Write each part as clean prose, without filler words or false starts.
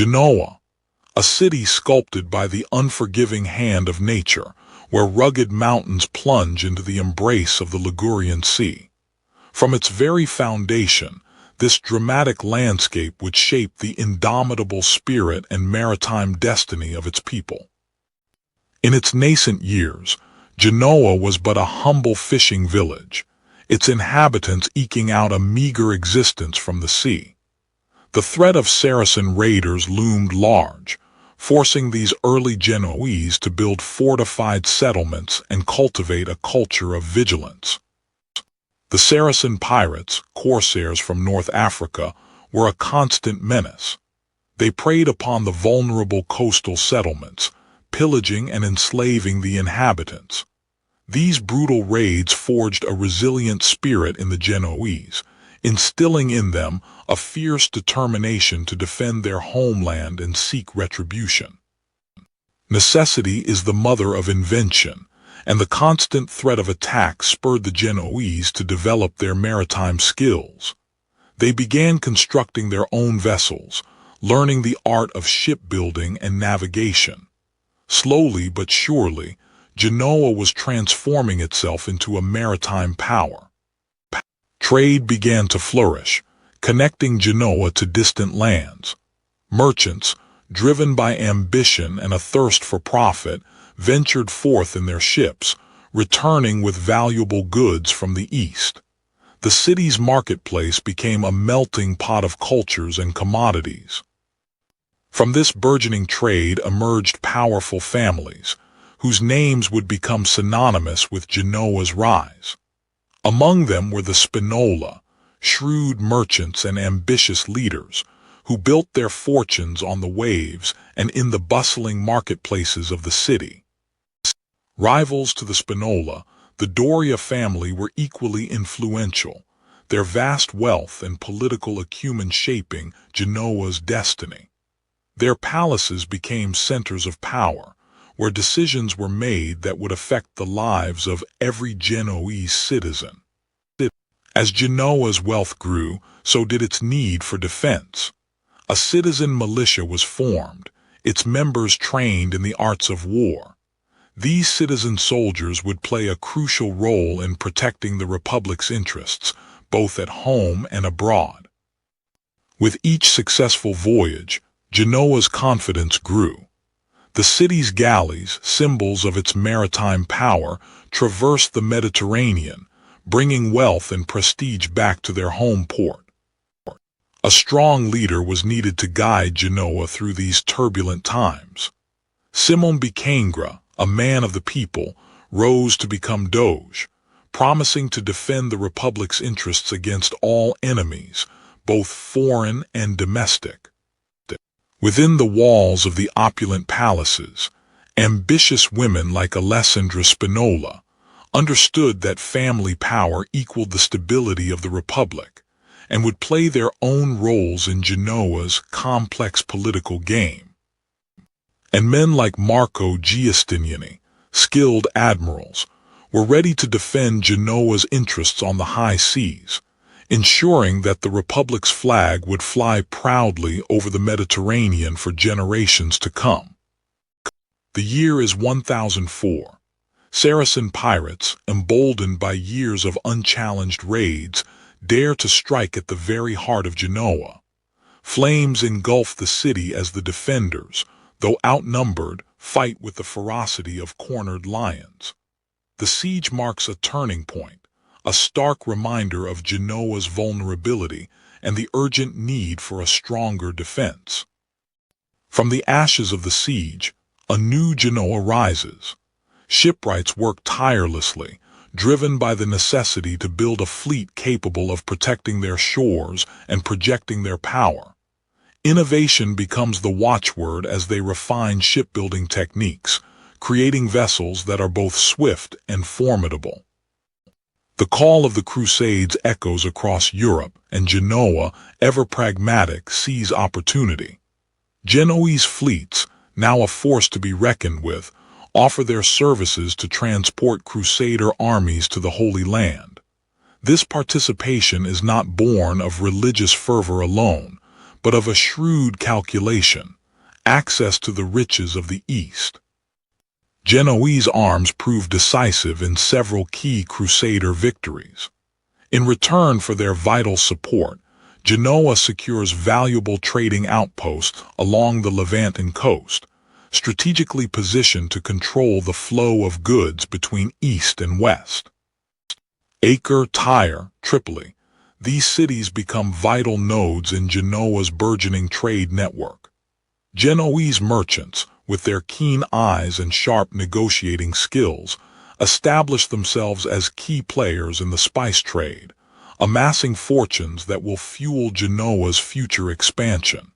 Genoa, a city sculpted by the unforgiving hand of nature, where rugged mountains plunge into the embrace of the Ligurian Sea. From its very foundation, this dramatic landscape would shape the indomitable spirit and maritime destiny of its people. In its nascent years, Genoa was but a humble fishing village, its inhabitants eking out a meager existence from the sea. The threat of Saracen raiders loomed large, forcing these early Genoese to build fortified settlements and cultivate a culture of vigilance. The Saracen pirates, corsairs from North Africa, were a constant menace. They preyed upon the vulnerable coastal settlements, pillaging and enslaving the inhabitants. These brutal raids forged a resilient spirit in the Genoese, instilling in them a fierce determination to defend their homeland and seek retribution. Necessity is the mother of invention, and the constant threat of attack spurred the Genoese to develop their maritime skills. They began constructing their own vessels, learning the art of shipbuilding and navigation. Slowly but surely, Genoa was transforming itself into a maritime power. Trade began to flourish, connecting Genoa to distant lands. Merchants, driven by ambition and a thirst for profit, ventured forth in their ships, returning with valuable goods from the east. The city's marketplace became a melting pot of cultures and commodities. From this burgeoning trade emerged powerful families, whose names would become synonymous with Genoa's rise. Among them were the Spinola, shrewd merchants and ambitious leaders, who built their fortunes on the waves and in the bustling marketplaces of the city. Rivals to the Spinola, the Doria family were equally influential, their vast wealth and political acumen shaping Genoa's destiny. Their palaces became centers of power, where decisions were made that would affect the lives of every Genoese citizen. As Genoa's wealth grew, so did its need for defense. A citizen militia was formed, its members trained in the arts of war. These citizen soldiers would play a crucial role in protecting the Republic's interests, both at home and abroad. With each successful voyage, Genoa's confidence grew. The city's galleys, symbols of its maritime power, traversed the Mediterranean, bringing wealth and prestige back to their home port. A strong leader was needed to guide Genoa through these turbulent times. Simon Bikangra, a man of the people, rose to become Doge, promising to defend the Republic's interests against all enemies, both foreign and domestic. Within the walls of the opulent palaces, ambitious women like Alessandra Spinola understood that family power equaled the stability of the Republic, and would play their own roles in Genoa's complex political game. And men like Marco Giustiniani, skilled admirals, were ready to defend Genoa's interests on the high seas, ensuring that the Republic's flag would fly proudly over the Mediterranean for generations to come. The year is 1004. Saracen pirates, emboldened by years of unchallenged raids, dare to strike at the very heart of Genoa. Flames engulf the city as the defenders, though outnumbered, fight with the ferocity of cornered lions. The siege marks a turning point, a stark reminder of Genoa's vulnerability and the urgent need for a stronger defense. From the ashes of the siege, a new Genoa rises. Shipwrights work tirelessly, driven by the necessity to build a fleet capable of protecting their shores and projecting their power. Innovation becomes the watchword as they refine shipbuilding techniques, creating vessels that are both swift and formidable. The call of the Crusades echoes across Europe, and Genoa, ever pragmatic, sees opportunity. Genoese fleets, now a force to be reckoned with, offer their services to transport Crusader armies to the Holy Land. This participation is not born of religious fervor alone, but of a shrewd calculation, access to the riches of the East. Genoese arms proved decisive in several key Crusader victories. In return for their vital support, Genoa secures valuable trading outposts along the Levanten coast, strategically positioned to control the flow of goods between East and West. Acre, Tyre, Tripoli. These cities become vital nodes in Genoa's burgeoning trade network. Genoese merchants, with their keen eyes and sharp negotiating skills, establish themselves as key players in the spice trade, amassing fortunes that will fuel Genoa's future expansion.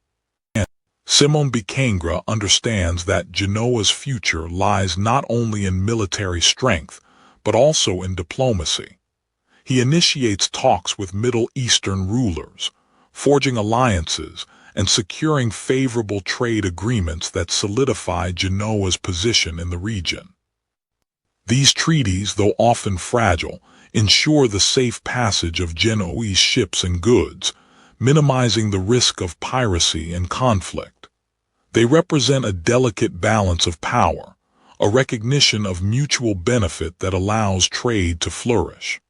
Simon Bikangra understands that Genoa's future lies not only in military strength, but also in diplomacy. He initiates talks with Middle Eastern rulers, forging alliances and securing favorable trade agreements that solidify Genoa's position in the region. These treaties, though often fragile, ensure the safe passage of Genoese ships and goods, minimizing the risk of piracy and conflict. They represent a delicate balance of power, a recognition of mutual benefit that allows trade to flourish.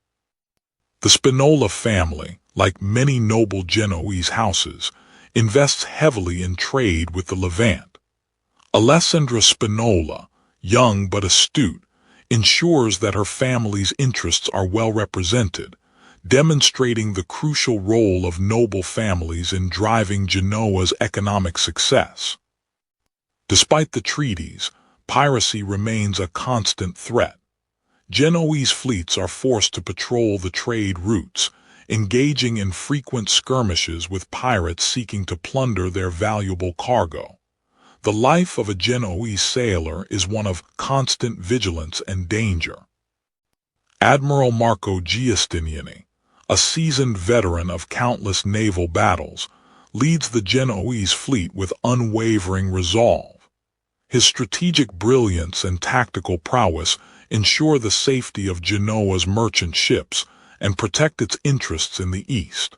The Spinola family, like many noble Genoese houses, invests heavily in trade with the Levant. Alessandra Spinola, young but astute, ensures that her family's interests are well represented, demonstrating the crucial role of noble families in driving Genoa's economic success. Despite the treaties, piracy remains a constant threat. Genoese fleets are forced to patrol the trade routes, engaging in frequent skirmishes with pirates seeking to plunder their valuable cargo. The life of a Genoese sailor is one of constant vigilance and danger. Admiral Marco Giustiniani, a seasoned veteran of countless naval battles, leads the Genoese fleet with unwavering resolve. His strategic brilliance and tactical prowess ensure the safety of Genoa's merchant ships and protect its interests in the East.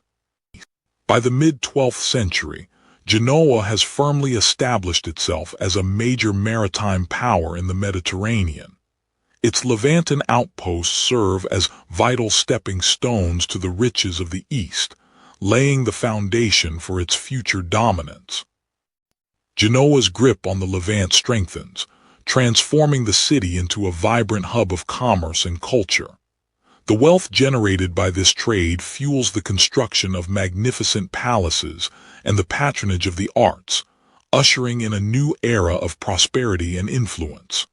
By the mid-12th century, Genoa has firmly established itself as a major maritime power in the Mediterranean. Its Levanten outposts serve as vital stepping stones to the riches of the East, laying the foundation for its future dominance. Genoa's grip on the Levant strengthens, transforming the city into a vibrant hub of commerce and culture. The wealth generated by this trade fuels the construction of magnificent palaces and the patronage of the arts, ushering in a new era of prosperity and influence.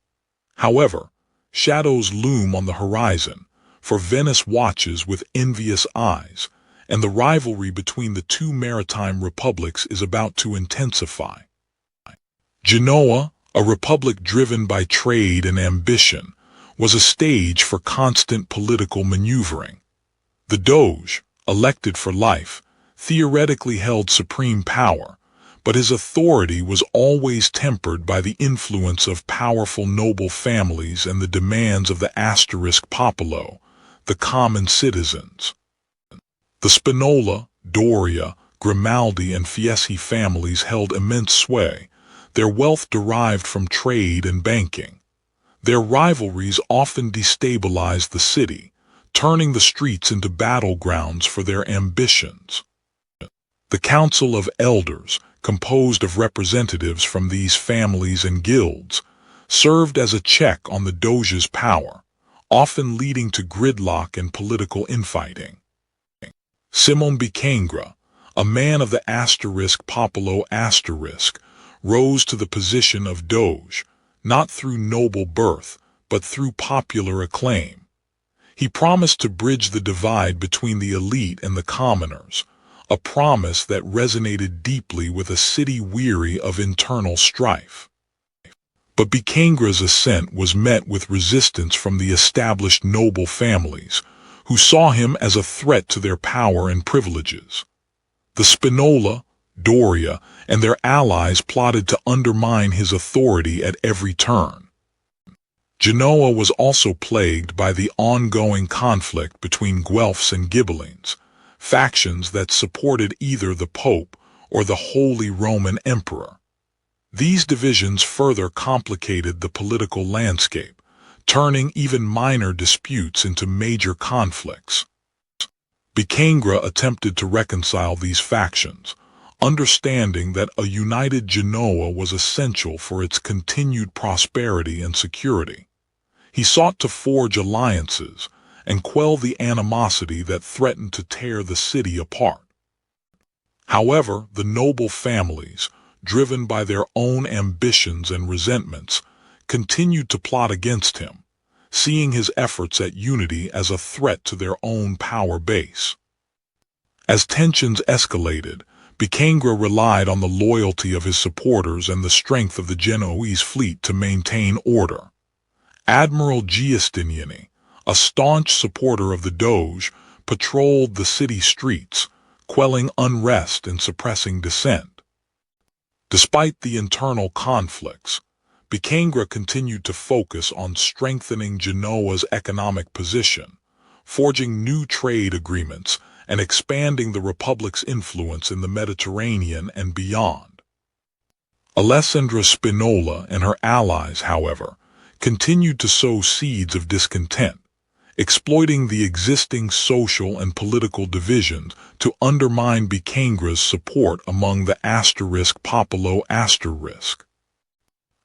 However, shadows loom on the horizon, for Venice watches with envious eyes, and the rivalry between the two maritime republics is about to intensify. Genoa, a republic driven by trade and ambition, was a stage for constant political maneuvering. The Doge, elected for life, theoretically held supreme power, but his authority was always tempered by the influence of powerful noble families and the demands of the popolo, the common citizens. The Spinola, Doria, Grimaldi, and Fieschi families held immense sway, their wealth derived from trade and banking. Their rivalries often destabilized the city, turning the streets into battlegrounds for their ambitions. The Council of Elders, composed of representatives from these families and guilds, served as a check on the Doge's power, often leading to gridlock and political infighting. Simon Bikangra, a man of the popolo rose to the position of Doge, not through noble birth, but through popular acclaim. He promised to bridge the divide between the elite and the commoners, a promise that resonated deeply with a city weary of internal strife. But Bikangra's ascent was met with resistance from the established noble families, who saw him as a threat to their power and privileges. The Spinola, Doria, and their allies plotted to undermine his authority at every turn. Genoa was also plagued by the ongoing conflict between Guelphs and Ghibellines, factions that supported either the Pope or the Holy Roman Emperor. These divisions further complicated the political landscape, turning even minor disputes into major conflicts. Bikangra attempted to reconcile these factions, understanding that a united Genoa was essential for its continued prosperity and security. He sought to forge alliances and quell the animosity that threatened to tear the city apart. However, the noble families, driven by their own ambitions and resentments, continued to plot against him, seeing his efforts at unity as a threat to their own power base. As tensions escalated, Bikangra relied on the loyalty of his supporters and the strength of the Genoese fleet to maintain order. Admiral Giustiniani, a staunch supporter of the Doge, patrolled the city streets, quelling unrest and suppressing dissent. Despite the internal conflicts, Bikangra continued to focus on strengthening Genoa's economic position, forging new trade agreements and expanding the Republic's influence in the Mediterranean and beyond. Alessandra Spinola and her allies, however, continued to sow seeds of discontent, exploiting the existing social and political divisions to undermine Bikangra's support among the *Popolo*.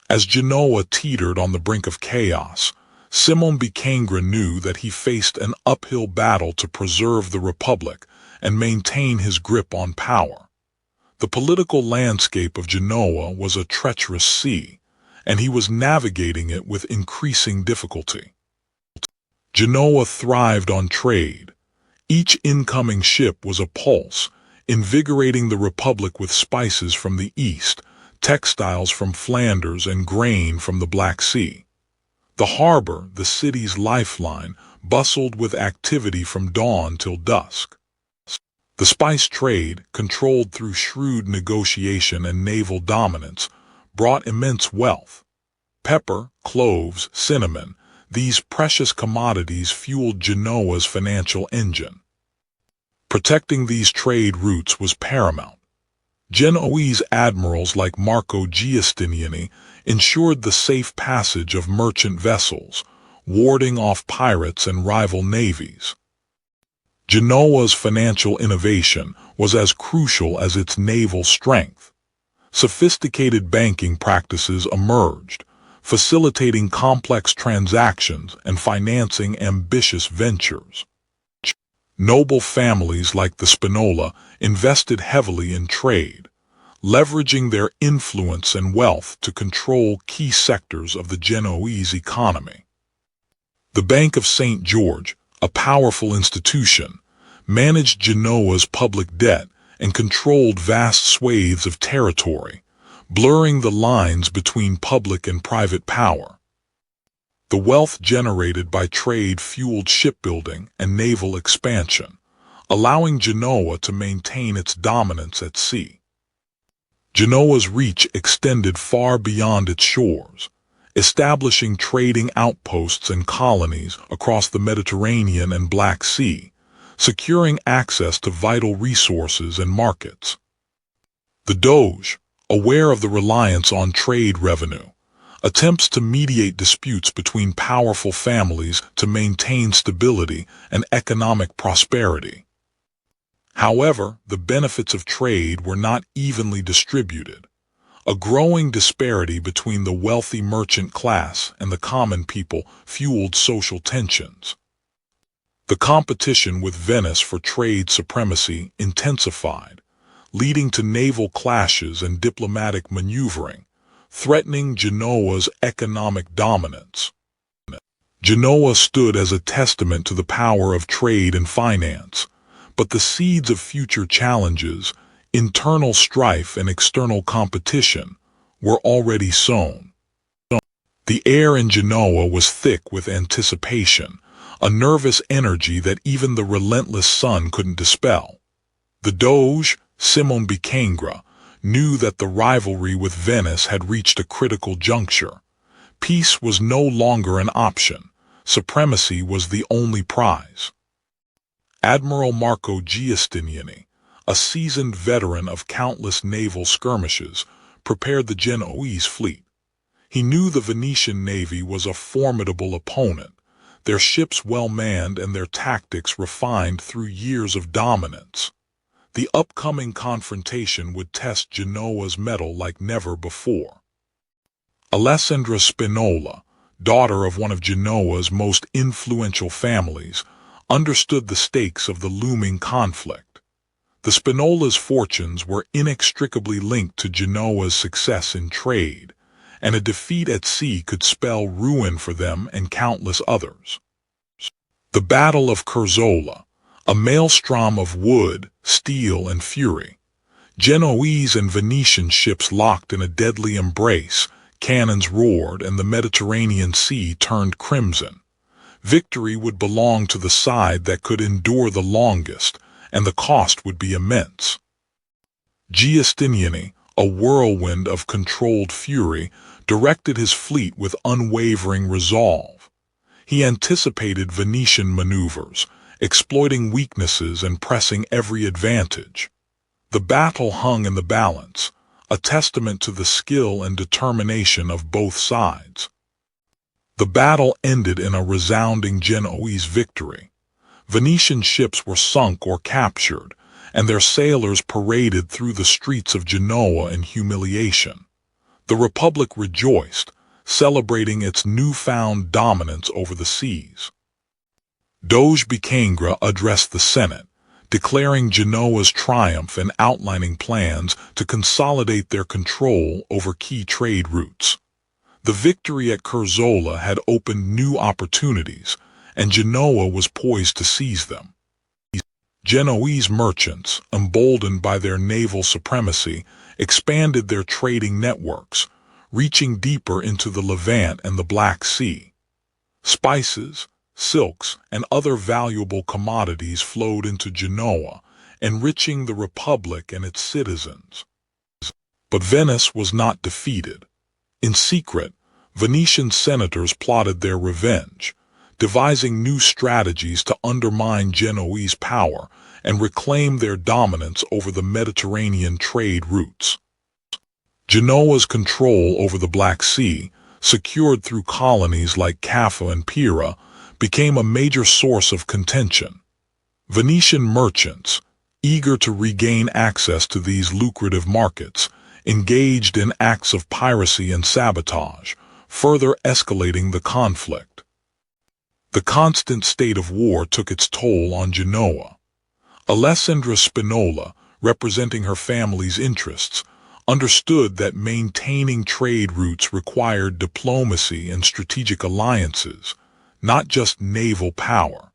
As Genoa teetered on the brink of chaos, Simon Bikangra knew that he faced an uphill battle to preserve the Republic and maintain his grip on power. The political landscape of Genoa was a treacherous sea, and he was navigating it with increasing difficulty. Genoa thrived on trade. Each incoming ship was a pulse, invigorating the Republic with spices from the east, textiles from Flanders, and grain from the Black Sea. The harbor, the city's lifeline, bustled with activity from dawn till dusk. The spice trade, controlled through shrewd negotiation and naval dominance, brought immense wealth. Pepper, cloves, cinnamon, these precious commodities fueled Genoa's financial engine. Protecting these trade routes was paramount. Genoese admirals like Marco Giustiniani ensured the safe passage of merchant vessels, warding off pirates and rival navies. Genoa's financial innovation was as crucial as its naval strength. Sophisticated banking practices emerged, facilitating complex transactions and financing ambitious ventures. Noble families like the Spinola invested heavily in trade, leveraging their influence and wealth to control key sectors of the Genoese economy. The Bank of St. George, a powerful institution, managed Genoa's public debt and controlled vast swathes of territory, blurring the lines between public and private power. The wealth generated by trade fueled shipbuilding and naval expansion, allowing Genoa to maintain its dominance at sea. Genoa's reach extended far beyond its shores, establishing trading outposts and colonies across the Mediterranean and Black Sea, securing access to vital resources and markets. The Doge, aware of the reliance on trade revenue, attempts to mediate disputes between powerful families to maintain stability and economic prosperity. However, the benefits of trade were not evenly distributed. A growing disparity between the wealthy merchant class and the common people fueled social tensions. The competition with Venice for trade supremacy intensified, leading to naval clashes and diplomatic maneuvering, threatening Genoa's economic dominance. Genoa stood as a testament to the power of trade and finance, but the seeds of future challenges, internal strife and external competition, were already sown. The air in Genoa was thick with anticipation, a nervous energy that even the relentless sun couldn't dispel. The Doge, Simon Bikangra, knew that the rivalry with Venice had reached a critical juncture. Peace was no longer an option. Supremacy was the only prize. Admiral Marco Giustiniani, a seasoned veteran of countless naval skirmishes, prepared the Genoese fleet. He knew the Venetian navy was a formidable opponent, their ships well manned and their tactics refined through years of dominance. The upcoming confrontation would test Genoa's mettle like never before. Alessandra Spinola, daughter of one of Genoa's most influential families, understood the stakes of the looming conflict. The Spinola's fortunes were inextricably linked to Genoa's success in trade, and a defeat at sea could spell ruin for them and countless others. The Battle of Curzola, a maelstrom of wood, steel, and fury. Genoese and Venetian ships locked in a deadly embrace, cannons roared, and the Mediterranean Sea turned crimson. Victory would belong to the side that could endure the longest, and the cost would be immense. Giustiniani, a whirlwind of controlled fury, directed his fleet with unwavering resolve. He anticipated Venetian maneuvers, exploiting weaknesses and pressing every advantage. The battle hung in the balance, a testament to the skill and determination of both sides. The battle ended in a resounding Genoese victory. Venetian ships were sunk or captured, and their sailors paraded through the streets of Genoa in humiliation. The Republic rejoiced, celebrating its newfound dominance over the seas. Doge Bicangre addressed the Senate, declaring Genoa's triumph and outlining plans to consolidate their control over key trade routes. The victory at Curzola had opened new opportunities, and Genoa was poised to seize them. Genoese merchants, emboldened by their naval supremacy, expanded their trading networks, reaching deeper into the Levant and the Black Sea. Spices, silks, and other valuable commodities flowed into Genoa, enriching the Republic and its citizens. But Venice was not defeated. In secret, Venetian senators plotted their revenge, devising new strategies to undermine Genoese power and reclaim their dominance over the Mediterranean trade routes. Genoa's control over the Black Sea, secured through colonies like Caffa and Pira, became a major source of contention. Venetian merchants, eager to regain access to these lucrative markets, engaged in acts of piracy and sabotage, further escalating the conflict. The constant state of war took its toll on Genoa. Alessandra Spinola, representing her family's interests, understood that maintaining trade routes required diplomacy and strategic alliances, not just naval power.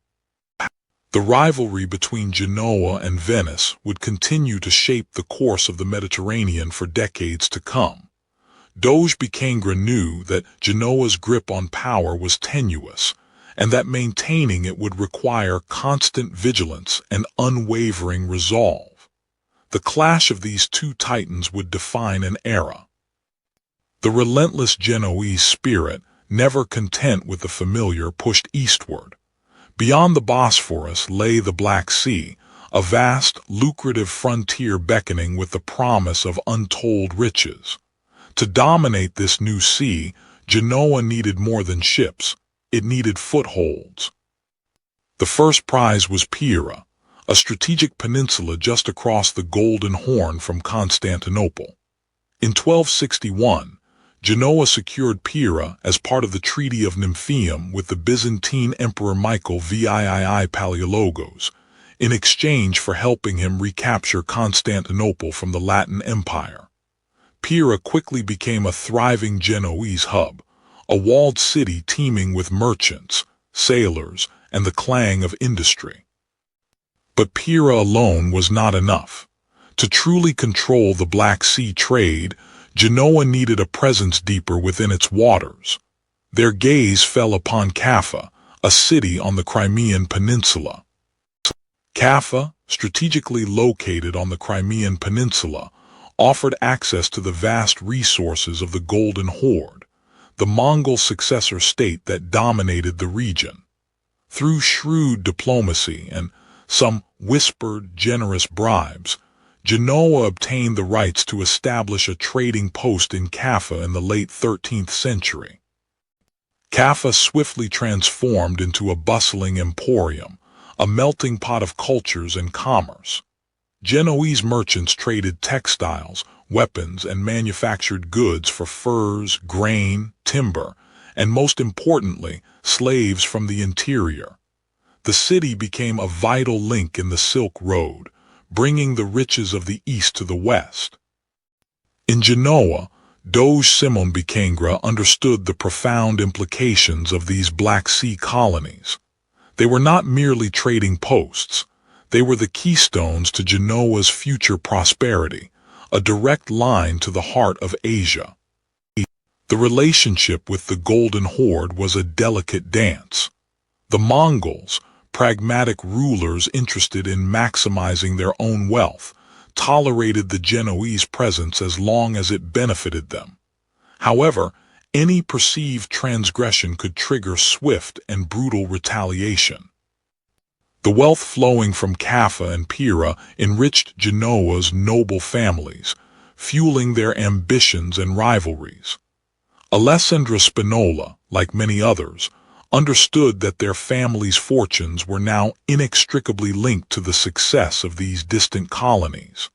The rivalry between Genoa and Venice would continue to shape the course of the Mediterranean for decades to come. Doge Bicangre knew that Genoa's grip on power was tenuous, and that maintaining it would require constant vigilance and unwavering resolve. The clash of these two titans would define an era. The relentless Genoese spirit, never content with the familiar, pushed eastward. Beyond the Bosphorus lay the Black Sea, a vast, lucrative frontier beckoning with the promise of untold riches. To dominate this new sea, Genoa needed more than ships. It needed footholds. The first prize was Pira, a strategic peninsula just across the Golden Horn from Constantinople. In 1261, Genoa secured Pira as part of the Treaty of Nymphaeum with the Byzantine Emperor Michael VII Palaeologos, in exchange for helping him recapture Constantinople from the Latin Empire. Pira quickly became a thriving Genoese hub, a walled city teeming with merchants, sailors, and the clang of industry. But Pira alone was not enough. To truly control the Black Sea trade, Genoa needed a presence deeper within its waters. Their gaze fell upon Caffa, a city on the Crimean Peninsula. Caffa, strategically located on the Crimean Peninsula, offered access to the vast resources of the Golden Horde, the Mongol successor state that dominated the region. Through shrewd diplomacy and some whispered, generous bribes, Genoa obtained the rights to establish a trading post in Kaffa in the late 13th century. Kaffa swiftly transformed into a bustling emporium, a melting pot of cultures and commerce. Genoese merchants traded textiles, weapons, and manufactured goods for furs, grain, timber, and most importantly, slaves from the interior. The city became a vital link in the Silk Road, bringing the riches of the East to the West. In Genoa, Doge Simon Bikengra understood the profound implications of these Black Sea colonies. They were not merely trading posts. They were the keystones to Genoa's future prosperity, a direct line to the heart of Asia. The relationship with the Golden Horde was a delicate dance. The Mongols, pragmatic rulers interested in maximizing their own wealth, tolerated the Genoese presence as long as it benefited them. However, any perceived transgression could trigger swift and brutal retaliation. The wealth flowing from Kaffa and Pira enriched Genoa's noble families, fueling their ambitions and rivalries. Alessandro Spinola, like many others, understood that their family's fortunes were now inextricably linked to the success of these distant colonies.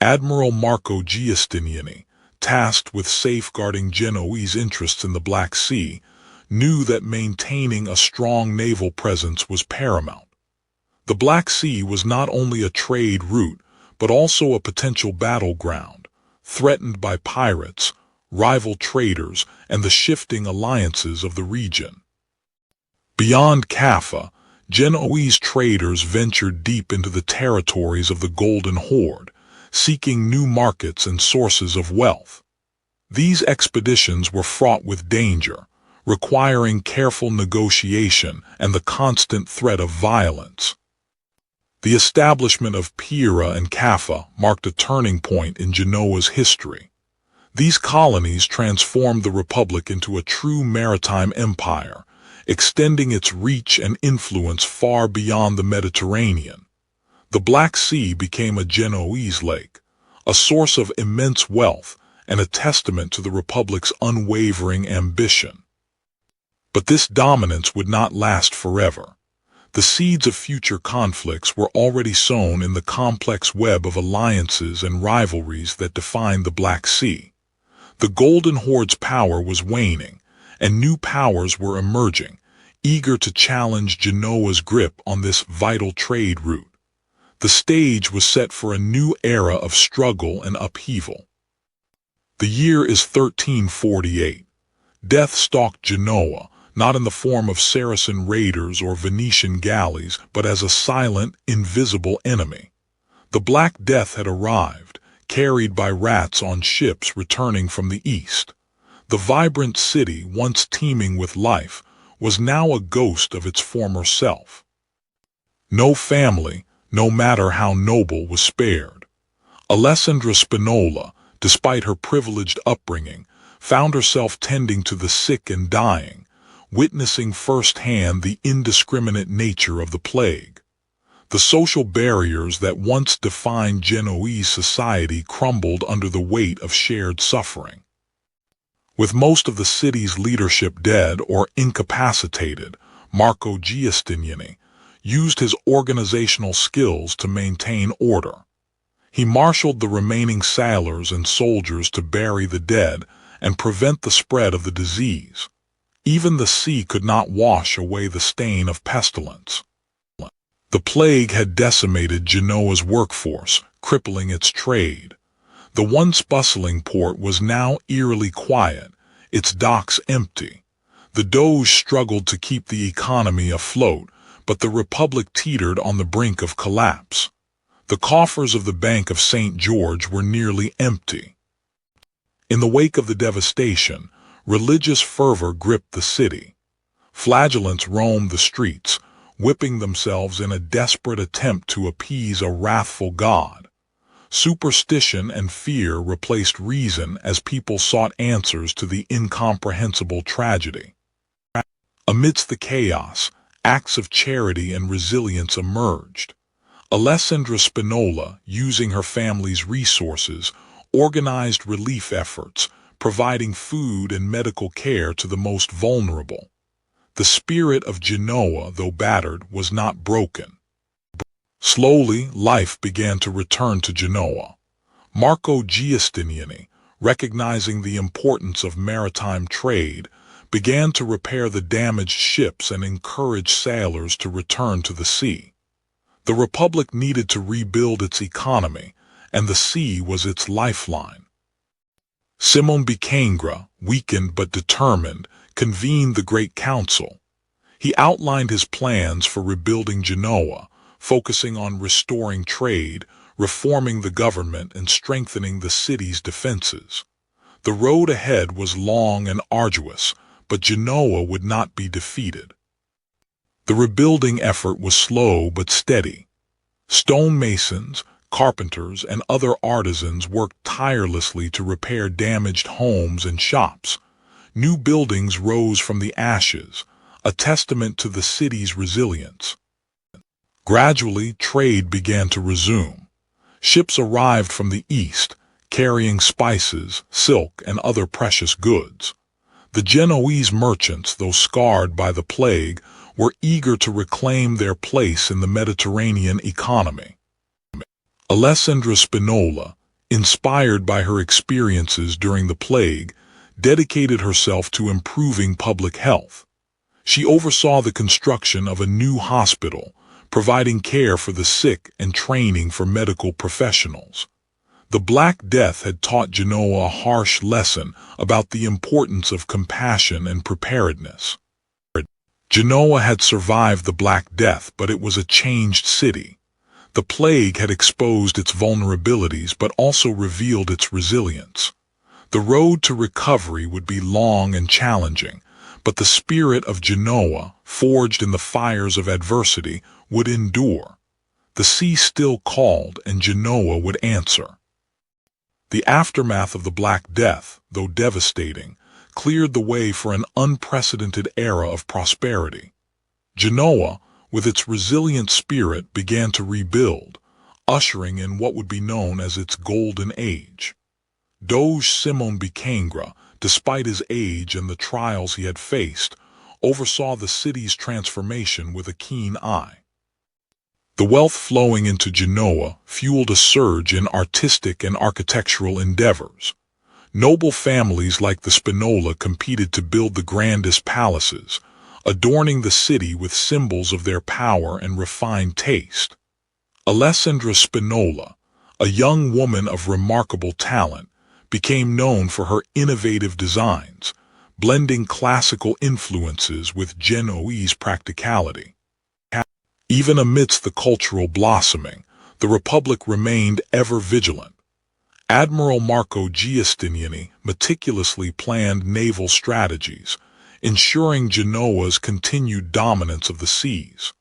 Admiral Marco Giustiniani, tasked with safeguarding Genoese interests in the Black Sea, knew that maintaining a strong naval presence was paramount. The Black Sea was not only a trade route, but also a potential battleground, threatened by pirates, rival traders, and the shifting alliances of the region. Beyond Kaffa, Genoese traders ventured deep into the territories of the Golden Horde, seeking new markets and sources of wealth. These expeditions were fraught with danger, requiring careful negotiation and the constant threat of violence. The establishment of Pira and Kaffa marked a turning point in Genoa's history. These colonies transformed the Republic into a true maritime empire, extending its reach and influence far beyond the Mediterranean. The Black Sea became a Genoese lake, a source of immense wealth and a testament to the Republic's unwavering ambition. But this dominance would not last forever. The seeds of future conflicts were already sown in the complex web of alliances and rivalries that defined the Black Sea. The Golden Horde's power was waning, and new powers were emerging, eager to challenge Genoa's grip on this vital trade route. The stage was set for a new era of struggle and upheaval. The year is 1348. Death stalked Genoa, not in the form of Saracen raiders or Venetian galleys, but as a silent, invisible enemy. The Black Death had arrived, carried by rats on ships returning from the east. The vibrant city, once teeming with life, was now a ghost of its former self. No family, no matter how noble, was spared. Alessandra Spinola, despite her privileged upbringing, found herself tending to the sick and dying, witnessing firsthand the indiscriminate nature of the plague. The social barriers that once defined Genoese society crumbled under the weight of shared suffering. With most of the city's leadership dead or incapacitated, Marco Giustiniani used his organizational skills to maintain order. He marshaled the remaining sailors and soldiers to bury the dead and prevent the spread of the disease. Even the sea could not wash away the stain of pestilence. The plague had decimated Genoa's workforce, crippling its trade. The once bustling port was now eerily quiet, its docks empty. The Doge struggled to keep the economy afloat, but the Republic teetered on the brink of collapse. The coffers of the Bank of St. George were nearly empty. In the wake of the devastation, religious fervor gripped the city. Flagellants roamed the streets, whipping themselves in a desperate attempt to appease a wrathful God. Superstition and fear replaced reason as people sought answers to the incomprehensible tragedy. Amidst the chaos, acts of charity and resilience emerged. Alessandra Spinola, using her family's resources, organized relief efforts, providing food and medical care to the most vulnerable. The spirit of Genoa, though battered, was not broken. Slowly, life began to return to Genoa. Marco Giustiniani, recognizing the importance of maritime trade, began to repair the damaged ships and encourage sailors to return to the sea. The Republic needed to rebuild its economy, and the sea was its lifeline. Simone Bicangra, weakened but determined, convened the Great Council. He outlined his plans for rebuilding Genoa, focusing on restoring trade, reforming the government, and strengthening the city's defenses. The road ahead was long and arduous, but Genoa would not be defeated. The rebuilding effort was slow but steady. Stonemasons, carpenters, and other artisans worked tirelessly to repair damaged homes and shops. New buildings rose from the ashes, a testament to the city's resilience. Gradually, trade began to resume. Ships arrived from the east, carrying spices, silk, and other precious goods. The Genoese merchants, though scarred by the plague, were eager to reclaim their place in the Mediterranean economy. Alessandra Spinola, inspired by her experiences during the plague, dedicated herself to improving public health. She oversaw the construction of a new hospital, providing care for the sick and training for medical professionals. The Black Death had taught Genoa a harsh lesson about the importance of compassion and preparedness. Genoa had survived the Black Death, but it was a changed city. The plague had exposed its vulnerabilities but also revealed its resilience. The road to recovery would be long and challenging, but the spirit of Genoa, forged in the fires of adversity, would endure. The sea still called, and Genoa would answer. The aftermath of the Black Death, though devastating, cleared the way for an unprecedented era of prosperity. Genoa, with its resilient spirit, began to rebuild, ushering in what would be known as its golden age. Doge Simone Bicangra, despite his age and the trials he had faced, oversaw the city's transformation with a keen eye. The wealth flowing into Genoa fueled a surge in artistic and architectural endeavors. Noble families like the Spinola competed to build the grandest palaces, adorning the city with symbols of their power and refined taste. Alessandra Spinola, a young woman of remarkable talent, became known for her innovative designs, blending classical influences with Genoese practicality. Even amidst the cultural blossoming, the Republic remained ever vigilant. Admiral Marco Giustiniani meticulously planned naval strategies, ensuring Genoa's continued dominance of the seas.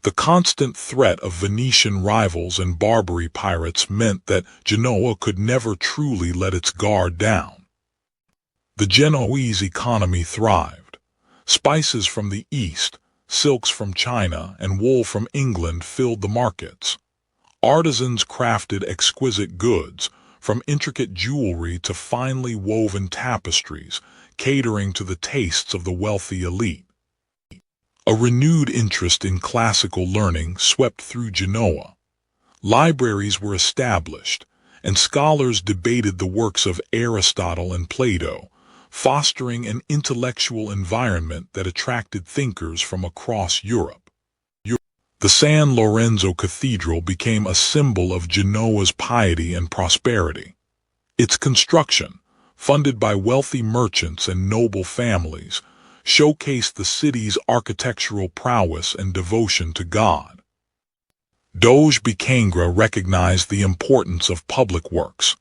The constant threat of Venetian rivals and Barbary pirates meant that Genoa could never truly let its guard down. The Genoese economy thrived. Spices from the east, silks from China, and wool from England filled the markets. Artisans crafted exquisite goods, from intricate jewelry to finely woven tapestries, catering to the tastes of the wealthy elite. A renewed interest in classical learning swept through Genoa. Libraries were established, and scholars debated the works of Aristotle and Plato, fostering an intellectual environment that attracted thinkers from across Europe. The San Lorenzo Cathedral became a symbol of Genoa's piety and prosperity. Its construction, funded by wealthy merchants and noble families, showcased the city's architectural prowess and devotion to God. Doge Bicangra recognized the importance of public works.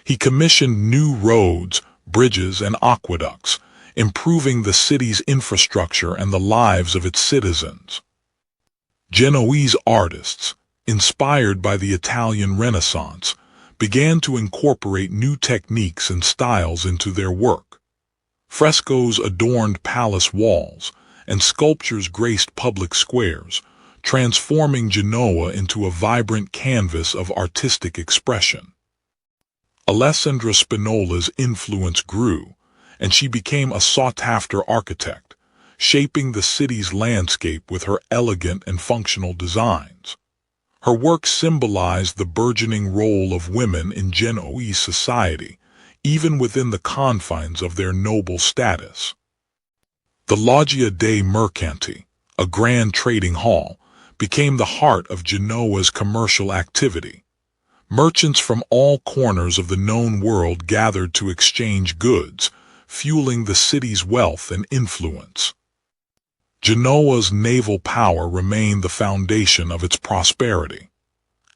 He commissioned new roads, bridges, and aqueducts, improving the city's infrastructure and the lives of its citizens. Genoese artists, inspired by the Italian Renaissance, began to incorporate new techniques and styles into their work. Frescoes adorned palace walls, and sculptures graced public squares, transforming Genoa into a vibrant canvas of artistic expression. Alessandra Spinola's influence grew, and she became a sought-after architect, shaping the city's landscape with her elegant and functional designs. Her work symbolized the burgeoning role of women in Genoese society, even within the confines of their noble status. The Loggia dei Mercanti, a grand trading hall, became the heart of Genoa's commercial activity. Merchants from all corners of the known world gathered to exchange goods, fueling the city's wealth and influence. Genoa's naval power remained the foundation of its prosperity.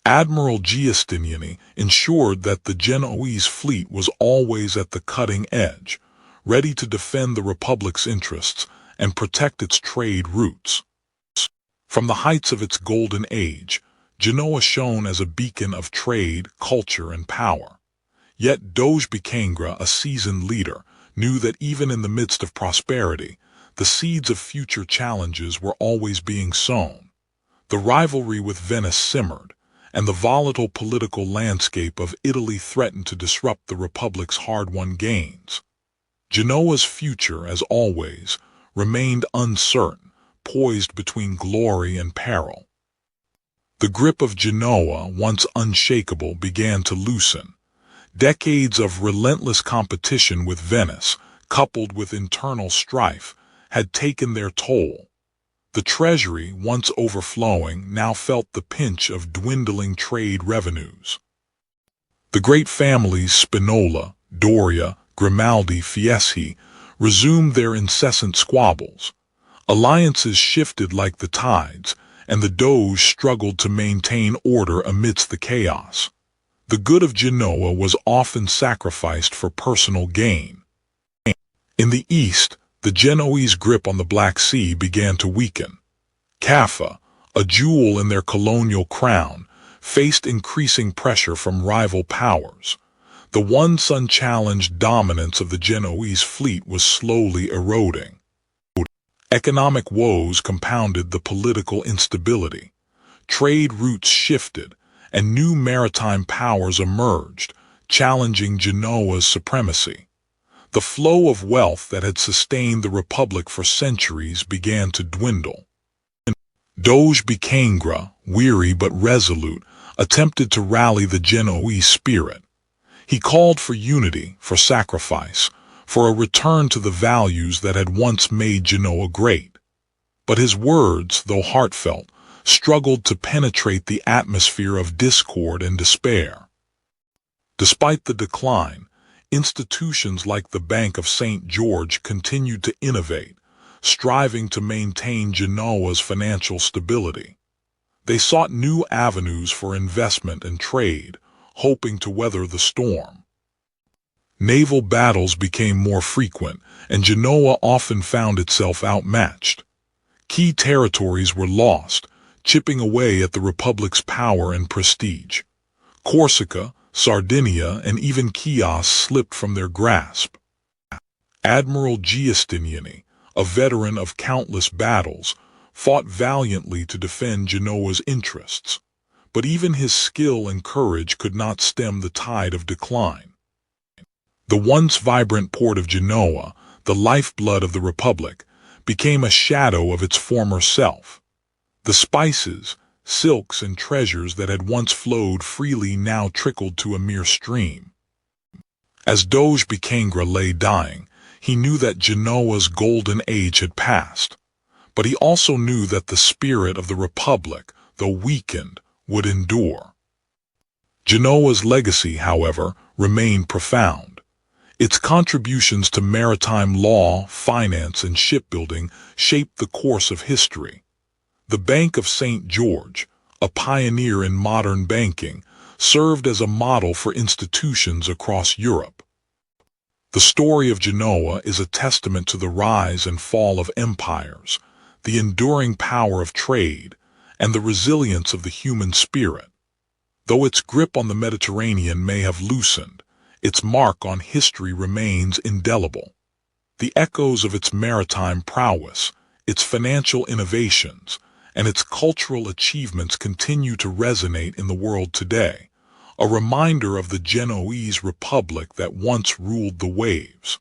Admiral Giustiniani ensured that the Genoese fleet was always at the cutting edge, ready to defend the Republic's interests and protect its trade routes. From the heights of its golden age, Genoa shone as a beacon of trade, culture, and power. Yet Doge Bikangra, a seasoned leader, knew that even in the midst of prosperity, the seeds of future challenges were always being sown. The rivalry with Venice simmered, and the volatile political landscape of Italy threatened to disrupt the Republic's hard-won gains. Genoa's future, as always, remained uncertain, poised between glory and peril. The grip of Genoa, once unshakable, began to loosen. Decades of relentless competition with Venice, coupled with internal strife, had taken their toll. The treasury, once overflowing, now felt the pinch of dwindling trade revenues. The great families Spinola, Doria, Grimaldi, Fieschi resumed their incessant squabbles. Alliances shifted like the tides, and the Doge struggled to maintain order amidst the chaos. The good of Genoa was often sacrificed for personal gain. In the east, the Genoese grip on the Black Sea began to weaken. Caffa, a jewel in their colonial crown, faced increasing pressure from rival powers. The once unchallenged dominance of the Genoese fleet was slowly eroding. Economic woes compounded the political instability. Trade routes shifted, and new maritime powers emerged, challenging Genoa's supremacy. The flow of wealth that had sustained the Republic for centuries began to dwindle. Doge Bikangra, weary but resolute, attempted to rally the Genoese spirit. He called for unity, for sacrifice, for a return to the values that had once made Genoa great. But his words, though heartfelt, struggled to penetrate the atmosphere of discord and despair. Despite the decline, institutions like the Bank of St. George continued to innovate, striving to maintain Genoa's financial stability. They sought new avenues for investment and trade, hoping to weather the storm. Naval battles became more frequent, and Genoa often found itself outmatched. Key territories were lost, chipping away at the Republic's power and prestige. Corsica, Sardinia, and even Chios slipped from their grasp. Admiral Giustiniani, a veteran of countless battles, fought valiantly to defend Genoa's interests, but even his skill and courage could not stem the tide of decline. The once vibrant port of Genoa, the lifeblood of the Republic, became a shadow of its former self. The spices, silks, and treasures that had once flowed freely now trickled to a mere stream. As Doge Bikangra lay dying, he knew that Genoa's golden age had passed. But he also knew that the spirit of the Republic, though weakened, would endure. Genoa's legacy, however, remained profound. Its contributions to maritime law, finance, and shipbuilding shaped the course of history. The Bank of St. George, a pioneer in modern banking, served as a model for institutions across Europe. The story of Genoa is a testament to the rise and fall of empires, the enduring power of trade, and the resilience of the human spirit. Though its grip on the Mediterranean may have loosened, its mark on history remains indelible. The echoes of its maritime prowess, its financial innovations, and its cultural achievements continue to resonate in the world today, a reminder of the Genoese Republic that once ruled the waves.